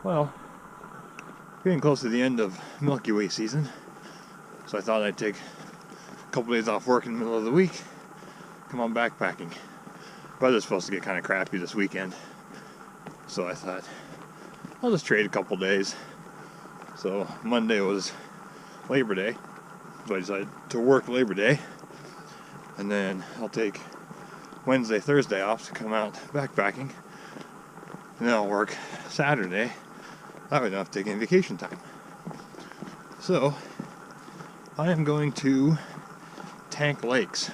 Well, getting close to the end of Milky Way season, so I thought I'd take a couple days off work in the middle of the week, come on backpacking. Weather's supposed to get kind of crappy this weekend, so I thought I'll just trade a couple days. So Monday was Labor Day, so I decided to work Labor Day, and then I'll take Wednesday, Thursday off to come out backpacking, and then I'll work Saturday. That way I don't have to take any vacation time. So I am going to Tank Lakes,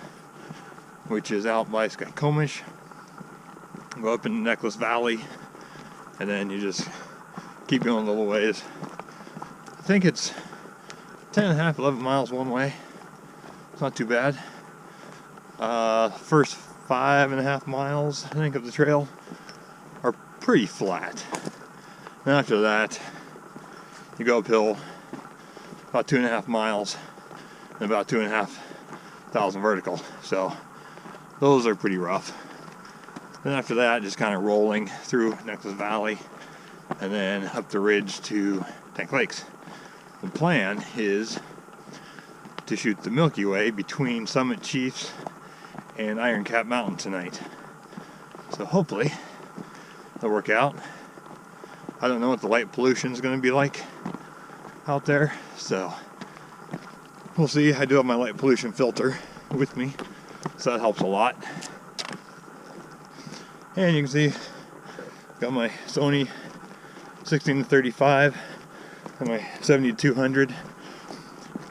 which is out by Skykomish. Go up in the Necklace Valley, and then you just keep going a little ways. I think it's 10.5, 11 miles one way. It's not too bad. First 5.5 miles, I think, of the trail are pretty flat. And after that, you go uphill about 2.5 miles and about 2,500 vertical. So those are pretty rough. Then after that, just kind of rolling through Necklace Valley and then up the ridge to Tank Lakes. The plan is to shoot the Milky Way between Summit Chiefs and Iron Cap Mountain tonight. So hopefully it'll work out. I don't know what the light pollution is going to be like out there, so we'll see. I do have my light pollution filter with me, so that helps a lot. And you can see, got my Sony 16-35 and my 70-200,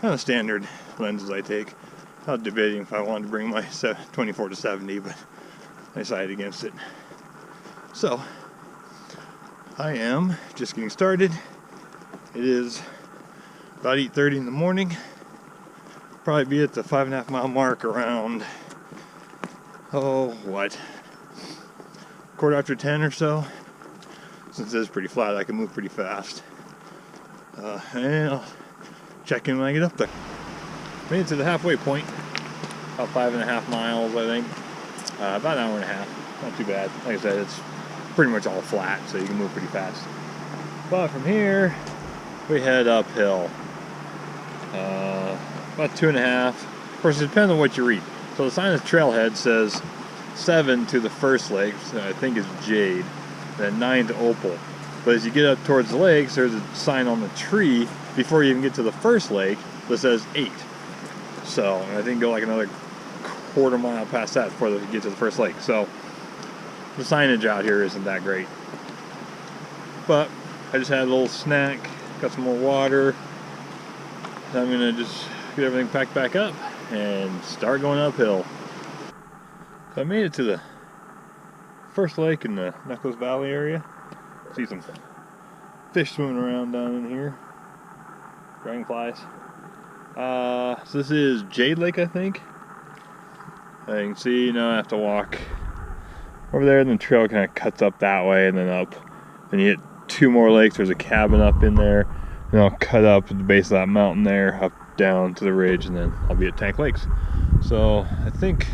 kind of standard lenses I take. I was debating if I wanted to bring my 24-70, but I decided against it. So I am just getting started. It is about 8:30 in the morning. Probably be at the 5.5 mile mark around, quarter after 10 or so. Since it is pretty flat, I can move pretty fast. And I'll check in when I get up there. Made it to the halfway point. About 5.5 miles, I think. About an hour and a half. Not too bad. Like I said, it's pretty much all flat, so you can move pretty fast. But from here, we head uphill. About 2.5. Of course, it depends on what you read. So the sign of the trailhead says 7 to the first lake, so I think is Jade, then 9 to Opal. But as you get up towards the lakes, there's a sign on the tree before you even get to the first lake that says 8. So I think go like another quarter mile past that before you get to the first lake. So the signage out here isn't that great. But I just had a little snack, got some more water. So I'm gonna just get everything packed back up and start going uphill. So I made it to the first lake in the Necklace Valley area. See some fish swimming around down in here. Dragonflies. So this is Jade Lake, I think. You can see now I have to walk over there, and the trail kind of cuts up that way and then up. Then you hit 2 more lakes. There's a cabin up in there. And I'll cut up at the base of that mountain there, up down to the ridge, and then I'll be at Tank Lakes. So I think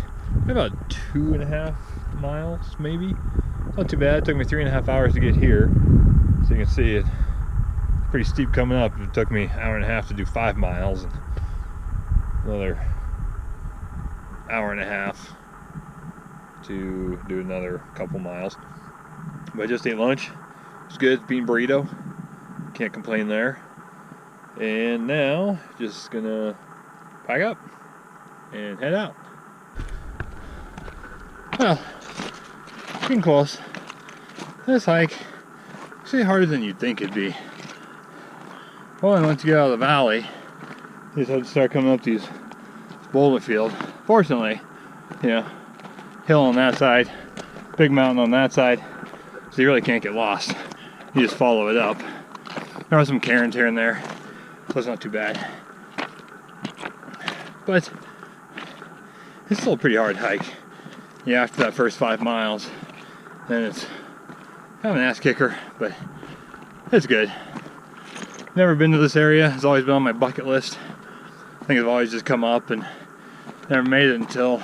about 2.5 miles, maybe. Not too bad. It took me 3.5 hours to get here. So you can see it's pretty steep coming up. It took me an hour and a half to do 5 miles, and another hour and a half to do another couple miles. But I just ate lunch. It's good. Bean burrito. Can't complain there. And now, just gonna pack up and head out. Well, getting close. This hike is actually harder than you'd think it'd be. Well, and once you get out of the valley, you just have to start coming up these boulder field. Fortunately, hill on that side, big mountain on that side, so you really can't get lost. You just follow it up. There are some cairns here and there, so it's not too bad. But it's still a pretty hard hike. Yeah, after that first 5 miles, then it's kind of an ass kicker, but it's good. Never been to this area. It's always been on my bucket list. I think I've always just come up and never made it until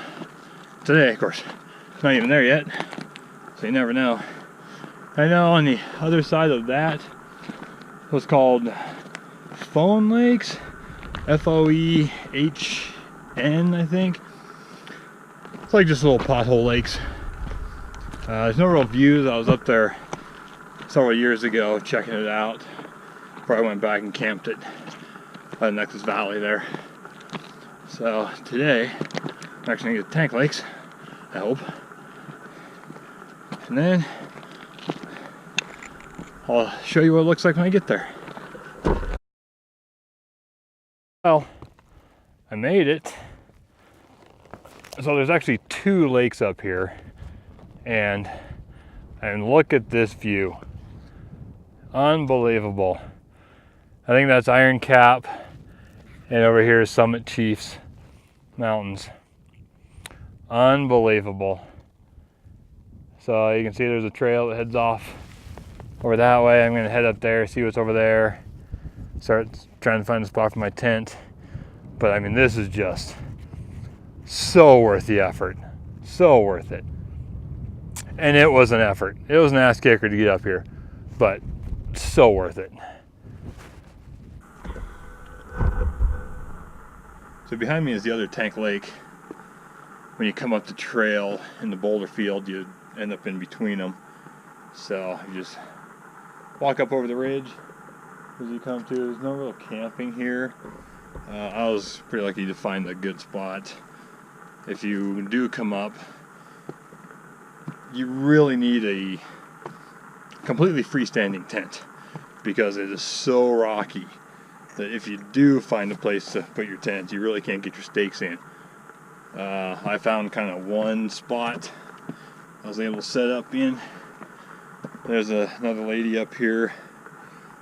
today, of course. Not even there yet, so you never know. I know on the other side of that, What's called Phone Lakes, Foehn, I think. It's like just little pothole lakes. There's no real views. I was up there several years ago checking it out before I went back and camped it by the Necklace Valley there. So today I'm actually gonna get to Tank Lakes, I hope, and then I'll show you what it looks like when I get there. Well, I made it. So there's actually 2 lakes up here, and look at this view. Unbelievable. I think that's Iron Cap, and over here is Summit Chiefs Mountains. Unbelievable. So you can see there's a trail that heads off over that way. I'm gonna head up there, see what's over there, start trying to find a spot for my tent. But I mean, this is just so worth the effort. So worth it. And it was an effort. It was an ass kicker to get up here, but so worth it. So behind me is the other Tank Lake. When you come up the trail in the boulder field, you end up in between them. So you just walk up over the ridge as you come to. There's no real camping here. I was pretty lucky to find a good spot. If you do come up, you really need a completely freestanding tent because it is so rocky that if you do find a place to put your tent, you really can't get your stakes in. I found kind of one spot I was able to set up in. There's another lady up here.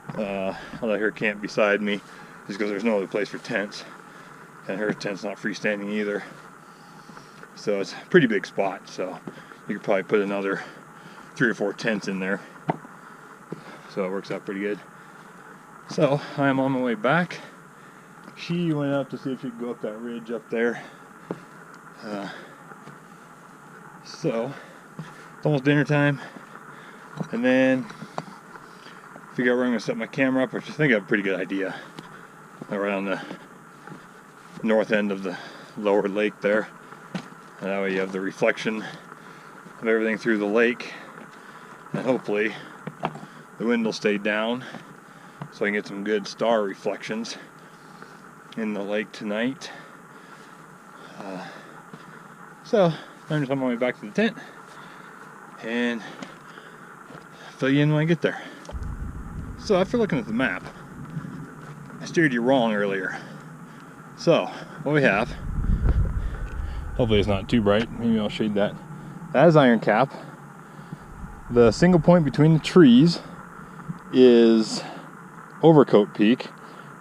I'll let her camp beside me just because there's no other place for tents, and her tent's not freestanding either. So it's a pretty big spot, so you could probably put another 3 or 4 tents in there. So it works out pretty good. So I am on my way back. She went up to see if she could go up that ridge up there. So it's almost dinner time, and then figure out where I'm going to set my camera up, which I think I have a pretty good idea. Right on the north end of the lower lake there. And that way you have the reflection of everything through the lake, and hopefully the wind will stay down so I can get some good star reflections in the lake tonight. So I'm just on my way back to the tent and fill you in when I get there. So after looking at the map, I steered you wrong earlier. So what we have, hopefully it's not too bright, maybe I'll shade that. That is Iron Cap. The single point between the trees is Overcoat Peak.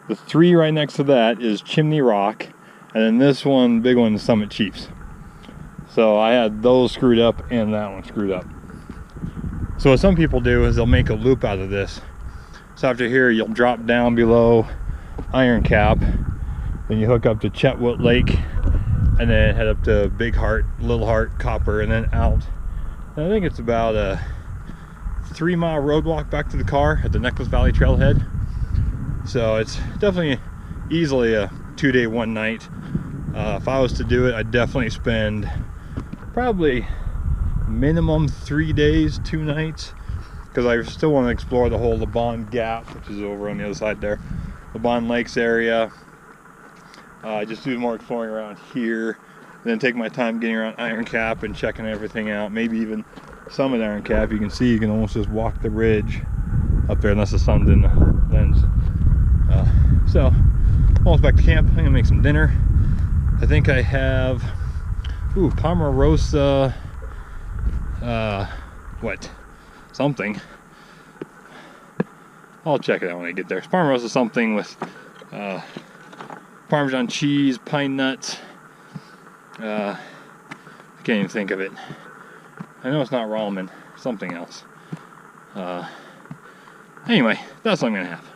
The 3 right next to that is Chimney Rock, and then this one, big one, is Summit Chiefs. So I had those screwed up and that one screwed up. So what some people do is they'll make a loop out of this. So after here, you'll drop down below Iron Cap, then you hook up to Chetwood Lake, and then head up to Big Heart, Little Heart, Copper, and then out. And I think it's about a 3-mile road walk back to the car at the Necklace Valley Trailhead. So it's definitely easily a 2-day, 1-night. If I was to do it, I'd definitely spend probably minimum 3 days, 2 nights, because I still want to explore the whole Bott Gap, which is over on the other side there, the Bott Lakes area. Just do more exploring around here, and then take my time getting around Iron Cap and checking everything out. Maybe even Summit Iron Cap. You can see you can almost just walk the ridge up there unless the sun's in the lens. So almost back to camp. I'm gonna make some dinner. I think I have Pomarosa something. I'll check it out when I get there. It's Pomarosa something with Parmesan cheese, pine nuts. I can't even think of it. I know it's not ramen, something else. Anyway, that's what I'm gonna have.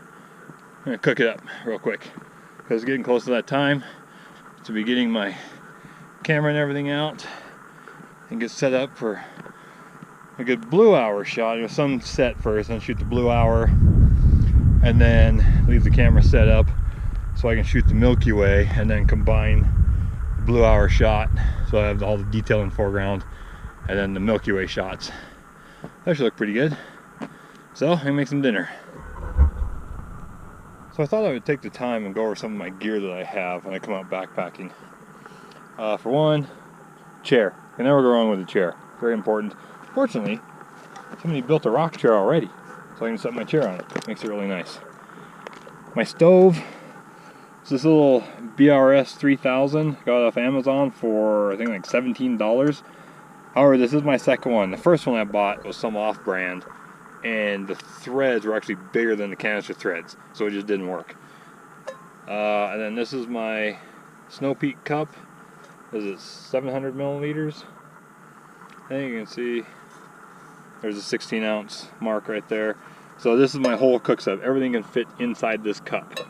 I'm gonna cook it up real quick because it's getting close to that time to be getting my camera and everything out and get set up for a good blue hour shot. Sunset first, then shoot the blue hour, and then leave the camera set up so I can shoot the Milky Way and then combine the blue hour shot, so I have all the detail in the foreground and then the Milky Way shots. That should look pretty good. So I'm gonna make some dinner. So I thought I would take the time and go over some of my gear that I have when I come out backpacking. For one, chair. You can never go wrong with a chair. Very important. Fortunately, somebody built a rock chair already, so I can set my chair on it. Makes it really nice. My stove is this little BRS 3000. Got it off Amazon for I think like $17. However, this is my second one. The first one I bought was some off-brand, and the threads were actually bigger than the canister threads, so it just didn't work. And then this is my Snow Peak cup. Is it 700 milliliters? I think you can see there's a 16 ounce mark right there. So this is my whole cook set. Everything can fit inside this cup,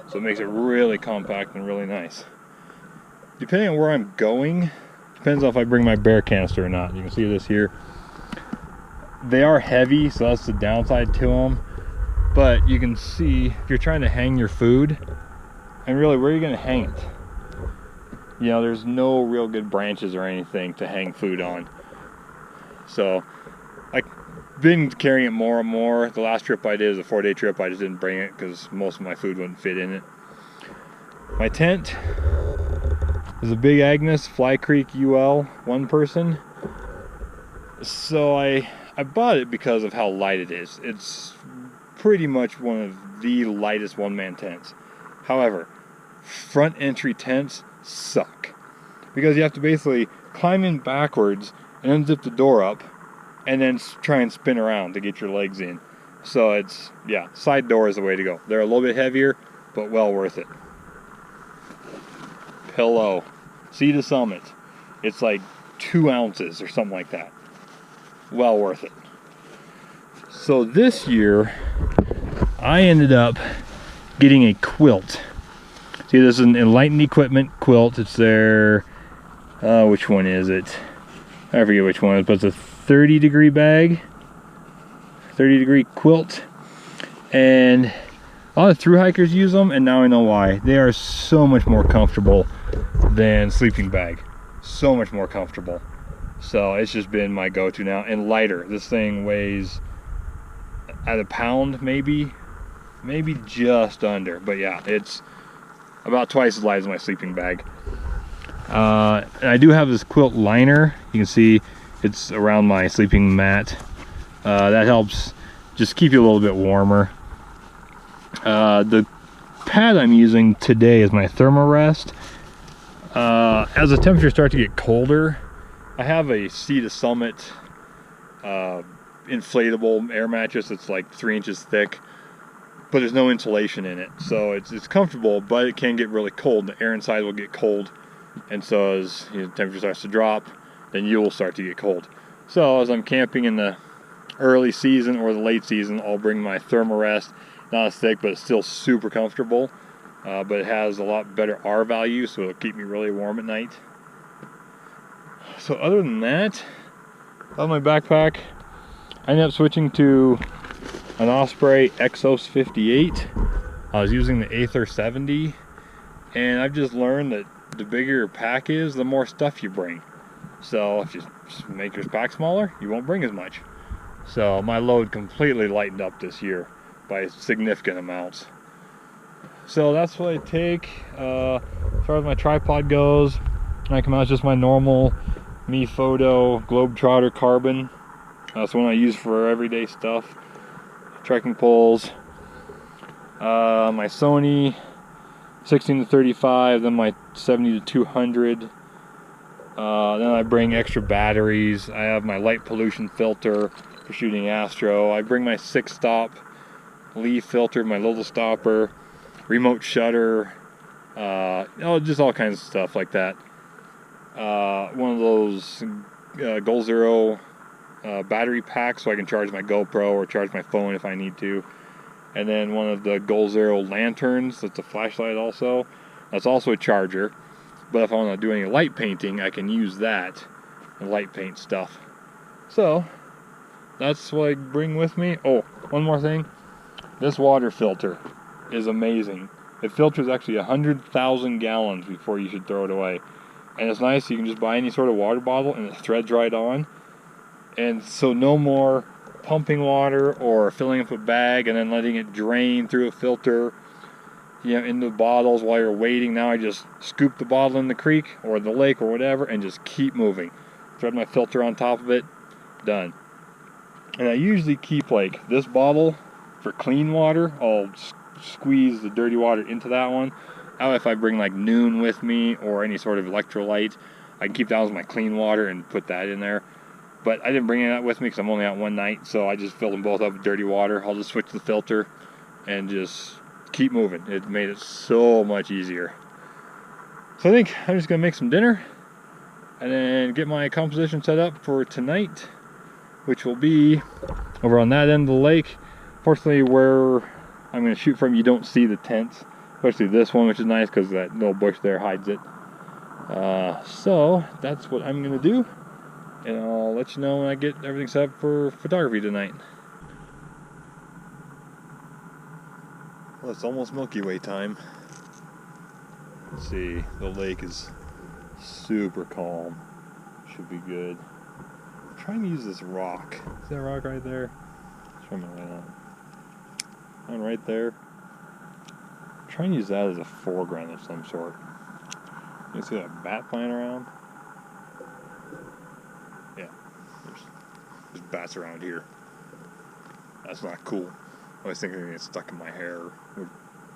so it makes it really compact and really nice. Depending on where I'm going, depends on if I bring my bear canister or not. You can see this here. They are heavy, so that's the downside to them. But you can see if you're trying to hang your food, and really, where are you going to hang it? You know, there's no real good branches or anything to hang food on. So I've been carrying it more and more. The last trip I did was a 4-day trip. I just didn't bring it because most of my food wouldn't fit in it. My tent is a Big Agnes Fly Creek UL 1-person. So I bought it because of how light it is. It's pretty much one of the lightest one-man tents. However, front entry tents suck because you have to basically climb in backwards and unzip the door up and then try and spin around to get your legs in. So it's, yeah, side door is the way to go. They're a little bit heavier, but well worth it. Pillow, Sea to Summit. It's like 2 ounces or something like that. Well worth it. So this year I ended up getting a quilt. See, this is an Enlightened Equipment quilt. It's their which one is it? I forget which one it is, but it's a 30-degree bag, 30-degree quilt, and a lot of thru hikers use them, and now I know why. They are so much more comfortable than sleeping bag. So much more comfortable. So it's just been my go-to now, and lighter. This thing weighs at a pound, maybe just under, but yeah, it's about twice as light as my sleeping bag. And I do have this quilt liner. You can see it's around my sleeping mat. That helps just keep you a little bit warmer. The pad I'm using today is my Thermarest. As the temperatures start to get colder, I have a Sea to Summit inflatable air mattress that's like 3 inches thick, but there's no insulation in it, so it's comfortable, but it can get really cold. The air inside will get cold, and so as the temperature starts to drop, then you will start to get cold. So as I'm camping in the early season or the late season, I'll bring my Thermarest. Not as thick, but it's still super comfortable. But it has a lot better R value, so it'll keep me really warm at night. So other than that, on my backpack, I ended up switching to an Osprey Exos 58. I was using the Aether 70, and I've just learned that the bigger your pack is, the more stuff you bring. So if you just make your pack smaller, you won't bring as much. So my load completely lightened up this year by significant amounts. So that's what I take. As far as my tripod goes, when I come out, it's just my normal Mi Photo Globetrotter Carbon. That's the one I use for everyday stuff. Trekking poles. My Sony 16-35, then my 70-200. Then I bring extra batteries. I have my light pollution filter for shooting astro. I bring my 6-stop leaf filter, my little stopper, remote shutter, just all kinds of stuff like that. One of those Goal Zero battery packs so I can charge my GoPro or charge my phone if I need to. And then one of the Goal Zero lanterns, that's a flashlight also. That's also a charger. But if I want to do any light painting, I can use that and light paint stuff. So, that's what I bring with me. Oh, one more thing. This water filter is amazing. It filters actually 100,000 gallons before you should throw it away. And it's nice, you can just buy any sort of water bottle and it threads right on. And so no more pumping water or filling up a bag and then letting it drain through a filter, you know, into the bottles while you're waiting. Now I just scoop the bottle in the creek or the lake or whatever and just keep moving. Thread my filter on top of it, done. And I usually keep like this bottle for clean water. I'll squeeze the dirty water into that one. Now if I bring like Noon with me or any sort of electrolyte, I can keep that as my clean water and put that in there. But I didn't bring any of that with me because I'm only out one night, so I just filled them both up with dirty water. I'll just switch the filter and just keep moving. It made it so much easier. So I think I'm just going to make some dinner and then get my composition set up for tonight, which will be over on that end of the lake. Fortunately, where I'm going to shoot from, you don't see the tents, especially this one, which is nice because that little bush there hides it. So that's what I'm going to do. And I'll let you know when I get everything set up for photography tonight. Well, it's almost Milky Way time. Let's see, the lake is super calm. Should be good. I'm trying to use this rock. See that rock right there? Show me right now. One right there. I'm trying to use that as a foreground of some sort. You see that bat flying around? Yeah, there's bats around here. That's not cool. I was thinking they're gonna get stuck in my hair,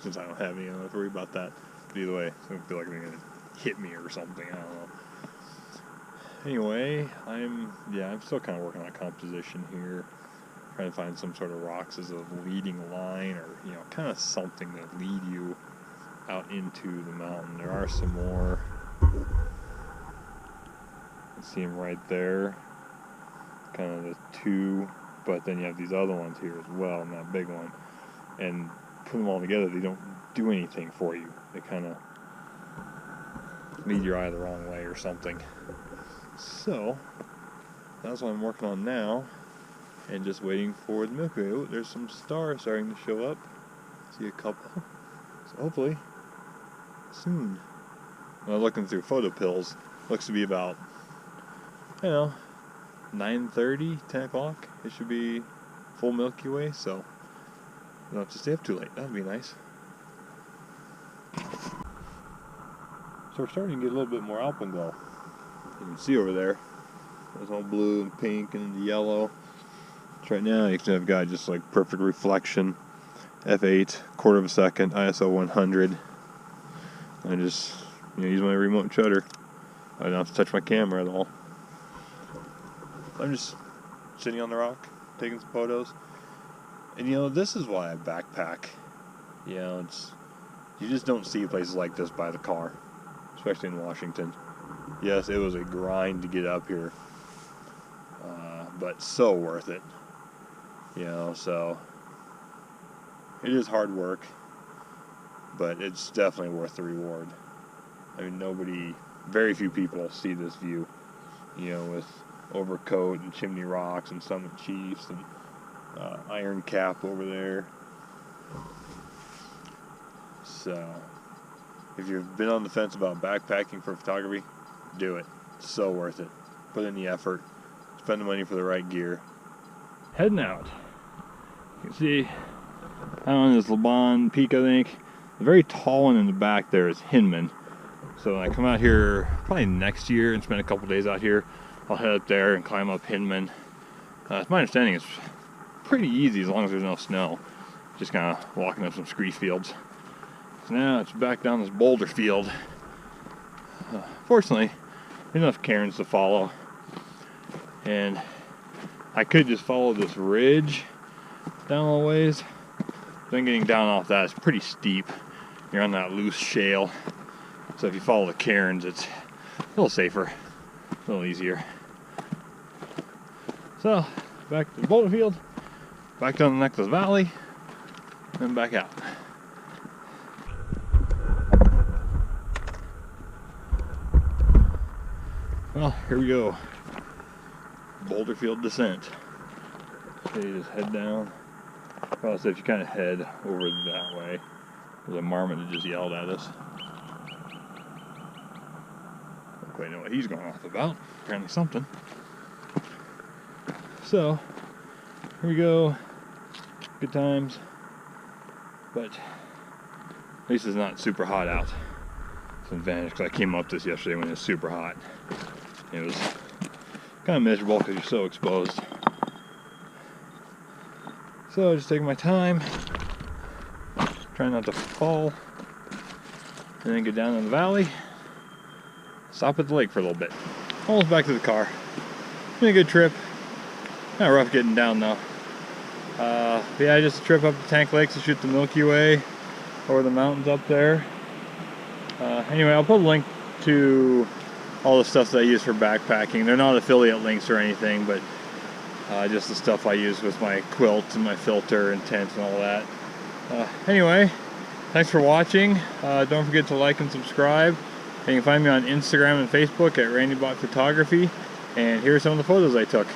since I don't have any. I don't have to worry about that. But either way, I don't feel like they're gonna hit me or something. I don't know. Anyway, I'm still kind of working on composition here, trying to find some sort of rocks as a leading line, or kind of something that lead you out into the mountain. There are some more. See them right there, kind of the two, but then you have these other ones here as well, and that big one, and put them all together, they don't do anything for you. They kind of lead your eye the wrong way or something. So that's what I'm working on now, and just waiting for the Milky Way. Oh, there's some stars starting to show up. See a couple, so hopefully soon. When I'm looking through photo pills, looks to be about 9:30, 10 o'clock. It should be full Milky Way, so you don't have to stay up too late. That'd be nice. So we're starting to get a little bit more alpenglow. You can see over there, it's all blue and pink and yellow. So right now you can have got just like perfect reflection, f8, quarter of a second, ISO 100. I just use my remote shutter. I don't have to touch my camera at all. I'm just sitting on the rock, taking some photos. And this is why I backpack. You just don't see places like this by the car, especially in Washington. Yes, it was a grind to get up here, but so worth it. So it is hard work, but it's definitely worth the reward. I mean, very few people see this view, with Overcoat and Chimney Rocks and Summit Chiefs and Iron Cap over there. So if you've been on the fence about backpacking for photography, do it. It's so worth it. Put in the effort. Spend the money for the right gear. Heading out. You can see on this Laban Peak, I think. The very tall one in the back there is Hinman. So when I come out here probably next year and spend a couple days out here, I'll head up there and climb up Hinman. It's my understanding it's pretty easy as long as there's no snow. Just kind of walking up some scree fields. So now it's back down this boulder field. Fortunately, there's enough cairns to follow. And I could just follow this ridge down a little ways. Then getting down off that is pretty steep. You're on that loose shale. So if you follow the cairns, it's a little safer, a little easier. So, back to the boulder field, back down the Necklace Valley, and back out. Well, here we go. Boulder field descent. So you just head down Also, if you kind of head over that way, there's a marmot that just yelled at us. Don't quite know what he's going off about. Apparently something. So, here we go. Good times. But at least it's not super hot out. It's an advantage because I came up this yesterday when it was super hot. It was kind of miserable because you're so exposed. So just taking my time, trying not to fall, and then get down in the valley, stop at the lake for a little bit. Almost back to the car. Been a good trip. Kind of rough getting down though. Yeah, just a trip up to Tank Lakes to shoot the Milky Way over the mountains up there. Anyway, I'll put a link to all the stuff that I use for backpacking. They're not affiliate links or anything, but just the stuff I use with my quilt and my filter and tent and all that. Anyway, thanks for watching. Don't forget to like and subscribe. And you can find me on Instagram and Facebook at Bott Photography. And here are some of the photos I took.